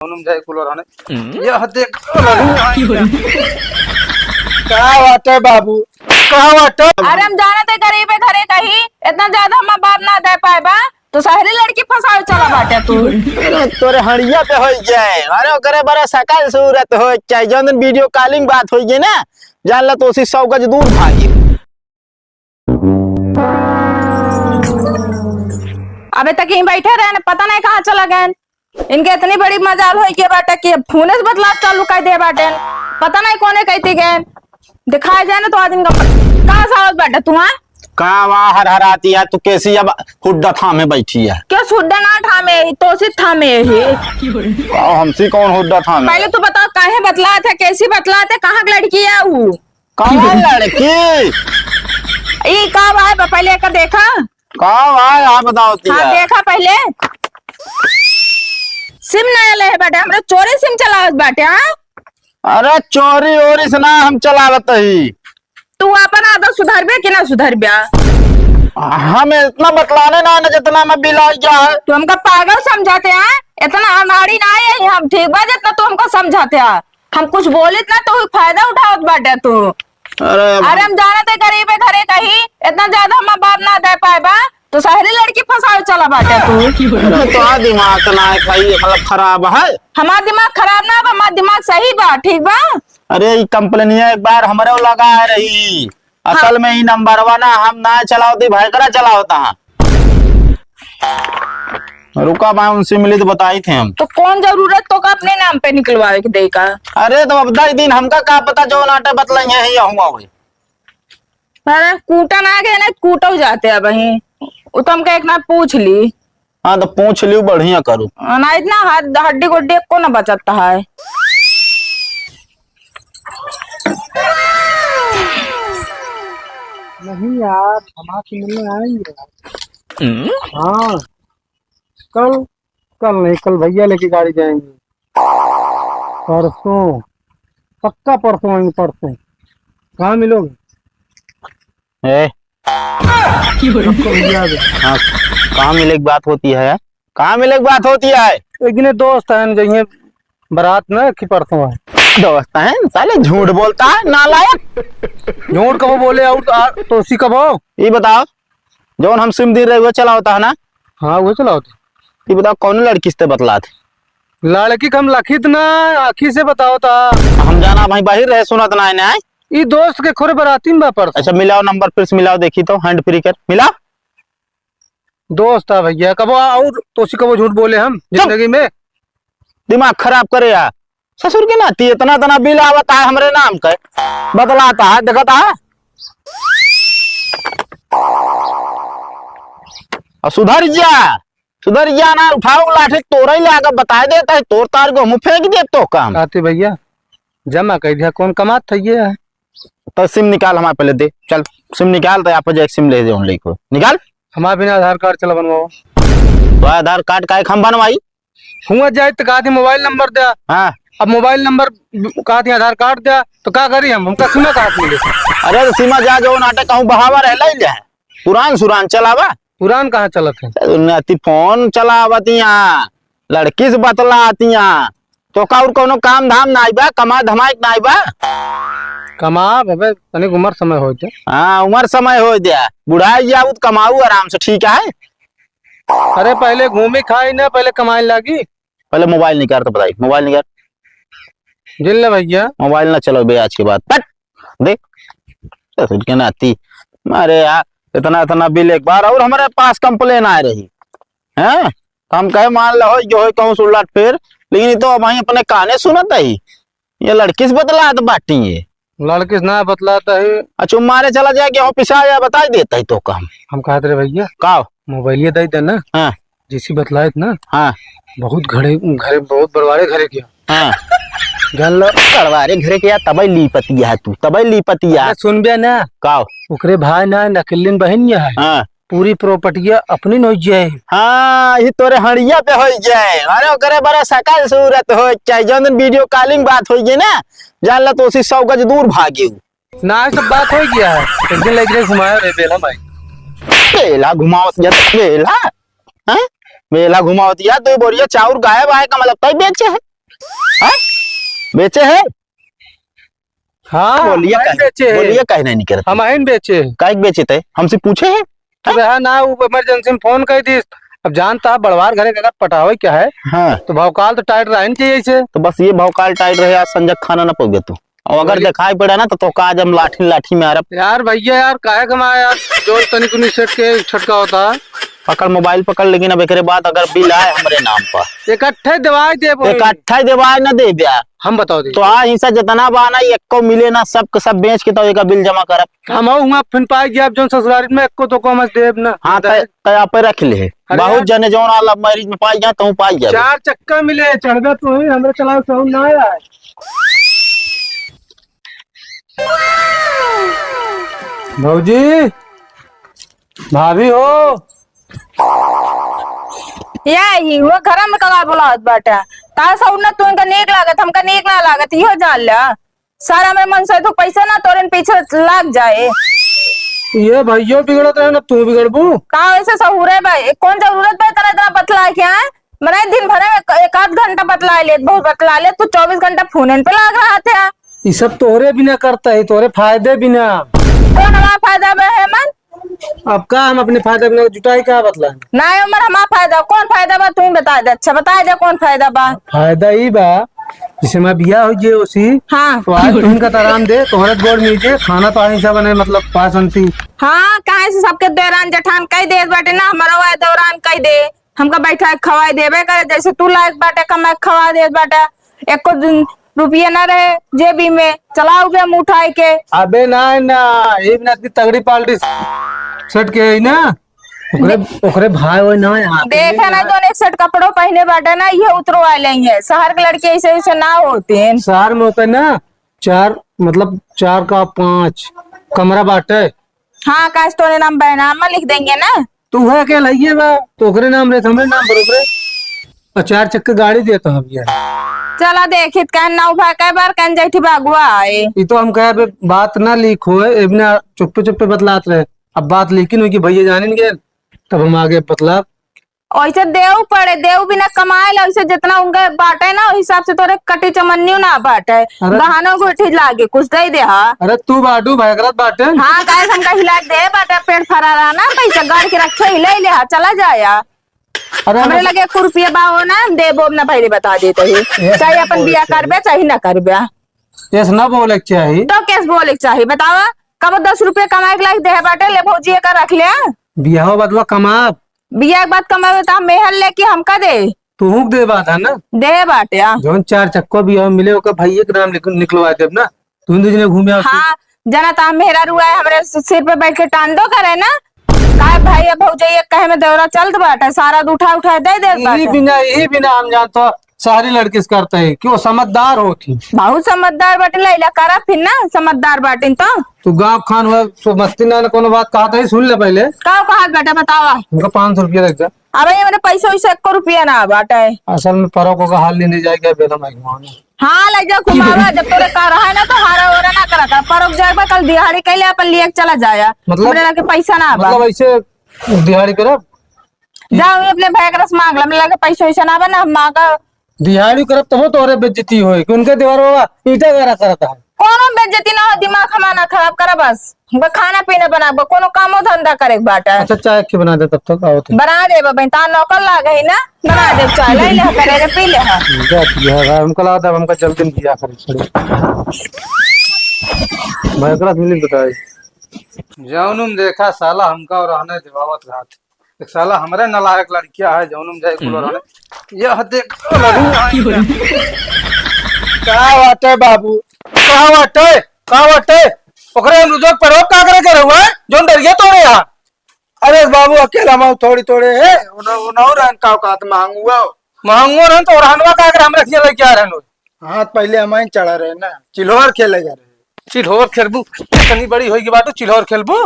जाए कूलर आने यह देख क्या बात है बाबू, क्या बात है? अरे हम जाने थे गरीब है घरे कहीं इतना ज्यादा हम बाप ना दे पाए बा तो शहरी लड़की फंसावे चला बाटे तू। तोरे हड़िया पे हो जाए अरे ओकरे बड़ा सकल सूरत हो चाहे जौन वीडियो कॉलिंग बात हो गई ना जान ला तो उसी 100 गज दूर भागी। अबे तक यहीं बैठे रहे न, पता नहीं कहाँ चला गए। इनके इतनी बड़ी मजाल हो के बाटे कि फोन से बदलाव चालू कर दे बाटे, पता नहीं कोने कहती गए दिखाए जाए ना तो आदमी का कहाँ सावत बाटे तू। हाँ कहाँ वहाँ हर हर आती है तू कैसी अब हुड्डा थामे बैठी है क्यों सुड्डा ना ठामे तो सिर्फ थामे ही हमसे कौन हुड्डा थामे। पहले तू बता काहे बतला थे कैसी बतला थे कहाँ की लड़की है वो कौन लड़की ये कब आए पहले का देखा कहाँ आए आप बताओ। हाँ देखा पहले सिम नया ले बाटे हमरा चोरी सिम चलावत बाटे। हाँ अरे चोरी ओरी से ना हम चलावत ही तू अपन आदत सुधारबे कि ना सुधारबे। हम इतना बतलाने ना जितना मैं बिलाई जा है तू हमका पागल समझाते हैं इतना अनाड़ी ना है हम ठीक बा जितना तू हमको समझाते हैं हम कुछ बोलित ना तो फायदा उठावत बाटे तू। अरे हम जाने थे गरीब है घरे कहीं इतना ज्यादा हम बाप ना दे पाए बा तो शहरी लड़की फंसावे चला बाटे तू। तो दिमाग ना है भाई मतलब खराब है। हमारा दिमाग खराब ना बा हमारा दिमाग सही बा ठीक बा। अरे ये कंपनी एक बार हमारे लगा है रही असल में ही नंबर वन हम ना चलाओती भाई करा चलाओता रुका मैं उनसे मिली तो बताई थे हम। तो कौन जरूरत तो का अपने नाम पे निकलवावे के देगा। अरे तो अब 10 दिन हमका क्या पता जो नाटे बतलाई है अरे कूटा ना गए ना कूटो जाते हैं वही वो तो हमका एक ना पूछ ली। हाँ तो पूछ लियो बढ़िया करूँ ना इतना हड्डी गुड्डी को ना बचता है। नहीं यार हमारे मिलने आएंगे। हाँ कल कल नहीं कल भैया लेके गाड़ी जाएंगे परसों पक्का परसों आएंगे परसों। कहाँ मिलोगे? भैया हाँ कहाँ मिले की बात होती है कहाँ मिले की बात होती है। एक दिन दोस्त है गई बारात ना कि परसों है दोस्त है साले झूठ बोलता है नालायक। झूठ कबो बोले और तो उसी कबो ये बताओ जौन हम सिम दे रहे वो चला होता है ना। हाँ वो चलाओ ये बताओ कौन लड़की से बतला थे लड़की हम लखित ना आखी से बताओ था हम जाना भाई बाहर रहे सुनत ना है ये दोस्त के खोरे बराती में पर। अच्छा मिलाओ नंबर फिर से मिलाओ देखी तो हैंड फ्री कर मिला दोस्त है भैया कबो और तो उसी कबो झूठ बोले हम जिंदगी में दिमाग खराब करे यार ससुर के नाती इतना इतना बिल आवता है हमारे नाम का बदलाता है देखता है और सुधर जा ना उठाओ लाठी तोड़ ही लाकर बता देता है तोड़ तार को मुँह फेंक दे तो काम आते भैया जमा कर दिया कौन कमात था ये है तो सिम निकाल हमारे पहले दे चल सिम निकाल तो आप एक सिम ले दे उन को निकाल हमारे बिना आधार कार्ड चला बनवाओ तो आधार कार्ड का हम बनवाई हुआ जाए तो कहा थी मोबाइल नंबर दिया। हाँ अब मोबाइल नंबर कहा थी आधार कार्ड दिया तो क्या करी हमका सीमा कहा मिले। अरे तो सीमा जा जो नाटक कहूँ बहावा रह जाए पुरान सुरान चलावा पुरान कहाँ चलत है फोन चलावतिया लड़की से बतलातिया तो का और कोनो काम धाम ना बा कमा धमाई ना बा कमा बे तनिक उम्र समय हो जाए। हाँ उम्र समय हो दिया बुढ़ाई जाऊ तो कमाऊ आराम से ठीक है। अरे पहले घूमी खाई ना पहले कमाई लागी पहले मोबाइल निकाल तो बताई मोबाइल निकाल जिल भैया मोबाइल ना चलो बे आज के बाद पट देख के नाती अरे यार इतना इतना बिल एक बार और हमारे पास कंप्लेन आ रही है तो हम कहे मान लो जो है कहूँ सुलट फिर लेकिन तो वही अपने काने सुनत है ये लड़की से बतला तो बाटी ये लड़के ना बतलाता है। अच्छा मारे चला जाए गेहूँ पिसा या बता देता है तो काम हम कहते रहे भैया का मोबाइल दे देना हाँ जैसी बतलाए ना हाँ बहुत घरे बहुत बड़वाड़े घरे किया हाँ जान लो बड़वाड़े घरे किया तब लीपतिया है तू तब लीपतिया सुन बे ना का ओकरे भाई ना नकलिन बहन है हाँ पूरी प्रॉपर्टिया अपनी न जाए। हाँ ये तोरे हड़िया पे हो जाए अरे ओकरे बड़ा सकल सूरत हो चाहे जौन दिन वीडियो कॉलिंग बात हो गई ना जान ला तो उसी 100 गज दूर भागी ना सब बात हो गया है एक दिन लग रहे घुमाया रे बेला भाई बेला घुमावत बेला हाँ बेला घुमावत तो बोरिया चाउर गायब आए का मतलब तय बेचे है हाँ? बेचे है? हाँ बोलिए हम काहे- बेचे बोलिए काहे नहीं करते? हम आइन बेचे काहे के बेचे थे? हमसे पूछे है? अबे हाँ ना वो इमरजेंसी में फोन कर दी। अब जानता है बड़वार घरे का पटावे क्या है हाँ तो भौकाल तो टाइट रहनी चाहिए इसे। तो बस ये भौकाल टाइट रहे, आज संजय खाना ना पगे तू। और अगर दिखाई पड़ा ना तो आज हम लाठी लाठी में आ रहा। यार भैया यार काहे कमाया यार जो तनिक उन्हीं सेट के छटका होता है। पकड़ मोबाइल पकड़, लेकिन अब एक बाद अगर बिल आए हमारे नाम पर इकट्ठे दवाई दे इकट्ठा देवाय ना दे दिया हम बताओ दे तो आ हिस्सा जितना बाना एक को मिले ना, सब सब बेच के तो एक बिल जमा करब। हम हुआ फिर पाई गया जो ससुरारी में एको तो कम देब ना। हाँ तया पे रख ले। अरे बहुत यार- जने जो आला मैरिज में पाई जा तो पाई जा। 4 चक्का मिले चढ़बे तो ही हमरे चलाओ तो ना आया। भौजी भाभी हो यही वो घर में कगा बुलावत बाटे ता सब ना तुमका नीक लागत हमका नीक ना लागत इहो जान ला। सारा मेरे मन से तो पैसा ना तोरे पीछे लाग जाए। ये भैया बिगड़त रहे ना तू बिगड़बू। का वैसे सहूरे भाई कौन जरूरत है तेरा इतना बतला है क्या है? मैंने दिन भर में 1 आध घंटा बतला ले बहुत बतला ले तू 24 घंटा फोन पे लाग रहा था। ये सब तोरे बिना करता है तोरे फायदे बिना। कौन हमारा फायदा में है मन? अब का हम अपने फायदे बिना जुटाई क्या बतला ना उमर हमारा फायदा कौन फायदा बा तू ही बता दे। अच्छा बता दे कौन फायदा बा। फायदा ही बा जिसे मैं बिया हो जे उसी हाँ तो आज तुम का आराम दे तोहरे गोड़ नीचे खाना तो आई सब बने मतलब पासंती। हाँ कहे से सबके दौरान जठान कह दे बाटे ना हमारा वाय दौरान कह दे हमका बैठा खवाई देवे करे जैसे तू लायक बाटे कमा खवा दे बाटे। एको रुपया ना रहे जेबी में चलाओ बे मुंह उठाई के। अबे ना ना ये बिना इतनी तगड़ी पार्टी सेट के आई ना ओकरे ओकरे भाई वो ना यहाँ देखे ना जो एक सेट कपड़ों पहने बाटे ना ये उतरो वाले ही है। शहर के लड़के ऐसे ऐसे ना होते हैं। शहर में होता है ना 4 का 5 कमरा बाटे। हाँ काश तोरे नाम बैनामा लिख देंगे ना। तू है क्या लइए बा तो ओकरे नाम रहे हमरे नाम बरोबरे और 4 चक्कर गाड़ी देता हम यार। चला देखित कहन ना उभा कई बार कहन जैठी बागुआ आए। ये तो हम कहे बात ना लीक होए ए बिना चुप्पे चुप्पे बतलात रहे। अब बात लीकिन हुई कि भैया जाने गए तब हम आगे बतला। ऐसे देव पड़े देव बिना कमाए ला वैसे जितना उनका बाटे ना उस हिसाब से तोरे कटी चमन्नी ना बाटे गहनों गुठी लागे कुछ दे दे। हाँ अरे तू बाटू भयकरत बाटे। हाँ कहे हमका हिला दे बाटे पेट फरा रहा ना पैसा गाड़ के रखे हिले ले चला जाया। अरे हमरे लगे 1 रुपया बाहो ना देबो ना पहले बता देते ही चाहे अपन बिया करबे चाहे ना करबे। ऐसा ना बोले चाहिए तो कैसे बोले चाहिए बतावा कब 10 रुपया कमाए के लायक दे बाटे ले भौजी का रख ले। बियाह बदवा कमा बिया के बाद कमाए तो मेहर लेके हमका दे तू दे बात है ना दे बाटे। जो 4 चक्को बियाह मिले ओका भैया के नाम निकलवा देब ना तू दूसरे घूमे हाँ जना ता मेहरा रुआ है हमरे सिर पे बैठ के टांडो करे ना काय भाई अब भौजी कहे में दौरा चलत बाटे सारा उठा उठा दे दे यही बिना हम जानते सारी लड़की से करते है कि वो समझदार होती। बहुत समझदार बाटे लैला करा फिर ना समझदार बाटे तो गाँव खान हुआ सो मस्ती ना कोनो बात कहा था सुन ले पहले का कहा बेटा बतावा। उनका 500 रुपया लग जा। अबे ये मेरे पैसा वैसे 1 रुपया ना बाटे। असल में परों का हाल लेने जाएगा बेदम हाँ लग जा घुमावा जब तोरे का रहा है ना तो हारा ओरा ना करा कर परोक जाए कल दिहाड़ी कैले अपन लिए चला जाया मतलब लगे पैसा ना बा मतलब ऐसे दिहाड़ी करब जाओ अपने भाई का रस मांग ला मेरे लगे पैसा वैसा ना बना मांगा दिहाड़ी करब तो तोरे बेइज्जती होई कि उनके दीवार बाबा ईटा गारा करता है। कोनो बेइज्जती ना हो दिमाग हमारा खराब करा बस हमका खाना पीना बना कोनो कामो धंधा करे के बाटा। अच्छा चाय के बना दे तब तक आओ थे बना दे बाबा ता नौकर लागे है ना बना दे चाय ले ले करे रे पी ले। हां जा यार हमको लगा था हमका जल्दी किया करे छोड़े भाई करा मिली बताई जौनुम देखा साला हमका और रहने दिवावत रात एक साला हमारे नालायक लड़कियां है जौनुम जाए कुलो रहने यह देख का बाटे बाबू का बाटे ओकरे हम रुजोक पर का करे हुआ है जोन डरिया तोड़े यहां। अरे बाबू अकेला माऊ थोड़ी थोड़े है उन्हों रहन का औकात मांगुआ महंगो रहन तो रहनवा का अगर हम रखिए लगे क्या रहन हाथ पहले हमारे चढ़ा रहे ना चिल्होर खेले जा रहे चिल्होर खेलबू इतनी बड़ी होगी बात चिल्होर खेलबू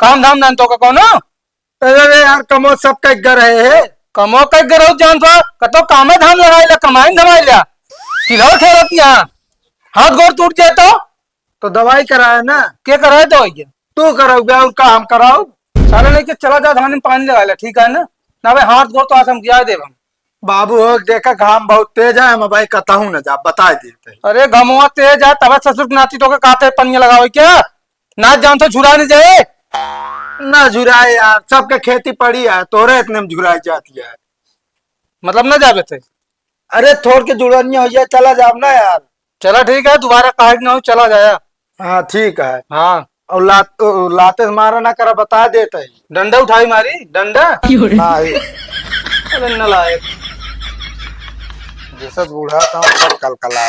काम धाम नान तो का कोनो। अरे यार कमो सब का घर है कमो कई गरो जान तो कतो कामे धाम लगाई ला कमाई धमाई ला चिल्होर खेलत यहां हाथ गोर टूट जाए तो दवाई कराए ना के कराए तो ये तू कराओगे और का हम कराओ साले लेके चला जा धान में पानी लगा ले ठीक है ना ना भाई हाथ गोर तो आज हम किया देव हम बाबू हो देखा घाम बहुत तेज है, मैं भाई कहता ना जा बता देते। अरे गमुआ तेज है तब ससुर के नाती तो के काते पनिया लगाओ क्या ना जान तो झुरा नहीं जाए ना झुराए यार, सबके खेती पड़ी है, तोरे इतने में झुराई जाती है। मतलब ना जाबे थे। अरे थोड़ के जुड़निया हो जाए, चला जाब ना यार। चला ठीक है दोबारा काट ना हो चला जाया। हाँ ठीक है। हाँ और लाते से मारा ना करा बता देते ही। डंडा उठाई मारी डंडा नहीं अरे नलायक जैसा बूढ़ा था सब कल कला